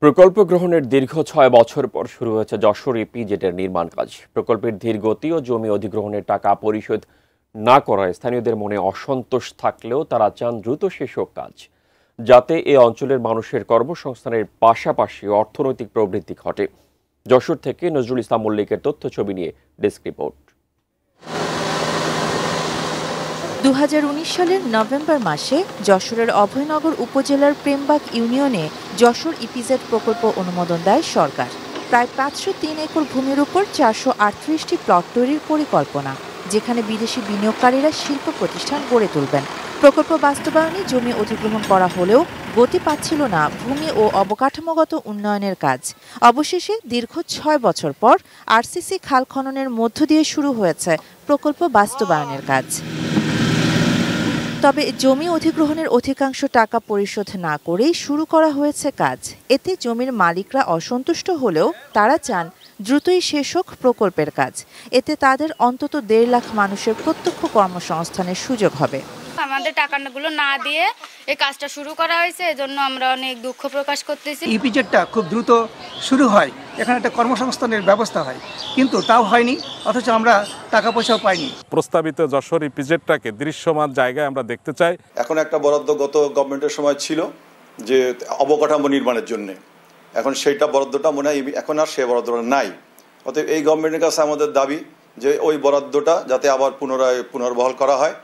প্রকল্প গ্রহণের দীর্ঘ ৬ বছর পর শুরু হয়েছে যশোর ইপিজেডের নির্মাণ কাজ। প্রকল্পের ধীর গতি ও জমি অধিগ্রহণের টাকা পরিশোধ না করায় স্থানীয়দের মনে অসন্তোষ থাকলেও তারা চান দ্রুত শেষ হোক কাজ, যাতে এ অঞ্চলের মানুষের কর্মসংস্থানের পাশাপাশি অর্থনৈতিক প্রবৃদ্ধি ঘটে। যশোর থেকে নজরুল ইসলাম মল্লিকের তথ্য ছবি নিয়ে ডেস্ক রিপোর্ট। ২০১৯ সালের নভেম্বর মাসে যশোরের অভয়নগর উপজেলার প্রেমবাগ ইউনিয়নে যশোর ইপিজেড প্রকল্প অনুমোদন দেয় সরকার। প্রায় ৫০৩ একর ভূমির উপর ৪৩৮টি প্লট তৈরির পরিকল্পনা, যেখানে বিদেশি বিনিয়োগকারীরা শিল্প প্রতিষ্ঠান গড়ে তুলবেন। প্রকল্প বাস্তবায়নে জমি অধিগ্রহণ করা হলেও গতি পাচ্ছিল না ভূমি ও অবকাঠামোগত উন্নয়নের কাজ। অবশেষে দীর্ঘ ৬ বছর পর আরসিসি খাল খননের মধ্য দিয়ে শুরু হয়েছে প্রকল্প বাস্তবায়নের কাজ। তবে জমি অধিগ্রহণের অধিকাংশ টাকা পরিশোধ না করেই শুরু করা হয়েছে কাজ। এতে জমির মালিকরা অসন্তুষ্ট হলেও তারা চান দ্রুতই শেষ হোক প্রকল্পের কাজ। এতে তাদের অন্তত ১.৫ লাখ মানুষের প্রত্যক্ষ কর্মসংস্থানের সুযোগ হবে। আমাদের টাকাগুলো না দিয়ে এই কাজটা শুরু করা হয়েছে, এজন্য আমরা অনেক দুঃখ প্রকাশ করতেছি। ইপিজেডটা খুব দ্রুত শুরু হয়, এখানে একটা কর্মসংস্থানের ব্যবস্থা হয়, কিন্তু তাও হয়নি, অথচ আমরা টাকা পয়সাও পাইনি। প্রস্তাবিত যশোর ইপিজেডটাকে দৃশ্যমান জায়গায় আমরা দেখতে চাই। এখন একটা বরাদ্দ গত গভর্নমেন্টের সময় ছিল যে অবকাঠামো নির্মাণের জন্য, এখন সেইটা বরাদ্দটা মনে হয় এখন আর সে বরাদ্দটা নাই। অতএব এই গভর্নমেন্টের কাছে আমাদের দাবি যে ওই বরাদ্দটা যাতে আবার পুনর্বহাল করা হয়।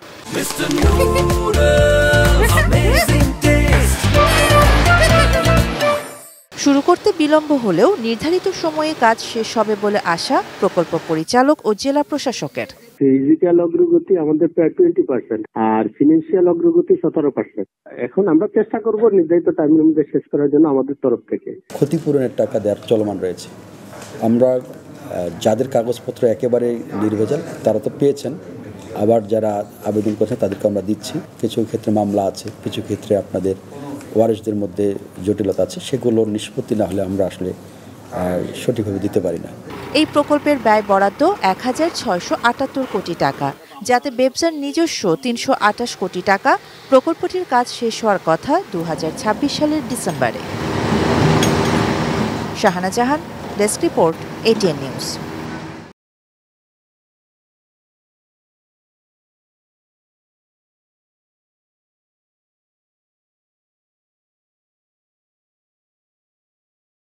শুরু করতে বিলম্ব হলেও নির্ধারিত সময়ে কাজ শেষ হবে বলে আশা প্রকল্প পরিচালক ও জেলা প্রশাসকের। ফিজিক্যাল অগ্রগতি আমাদের প্রায় 20% আর ফিনান্সিয়াল অগ্রগতি 17%। এখন আমরা চেষ্টা করব নির্ধারিত টাইমের মধ্যে শেষ করার জন্য আমাদের তরফ থেকে। ক্ষতিপূরণের টাকা দেওয়ার চলমান রয়েছে। আমরা যাদের কাগজপত্র একেবারে নির্ভেজাল তারা তো পেয়েছেন, আবার যারা আবেদন করছেন তাদেরকে আমরা দিচ্ছি। কিছু ক্ষেত্রে মামলা আছে, কিছু ক্ষেত্রে আপনাদের ওয়ারিশদের মধ্যে জটিলতা আছে, সেগুলোর নিষ্পত্তি না হলে আমরা আসলে সঠিকভাবে দিতে পারি না। এই প্রকল্পের ব্যয় বরাদ্দ ১,৬৭৮ কোটি টাকা, যাতে ব্যবসার নিজস্ব ৩২৮ কোটি টাকা। প্রকল্পটির কাজ শেষ হওয়ার কথা ২০২৬ সালের ডিসেম্বরে। শাহানা জাহান, ডেস্ক রিপোর্ট, ATN নিউজ।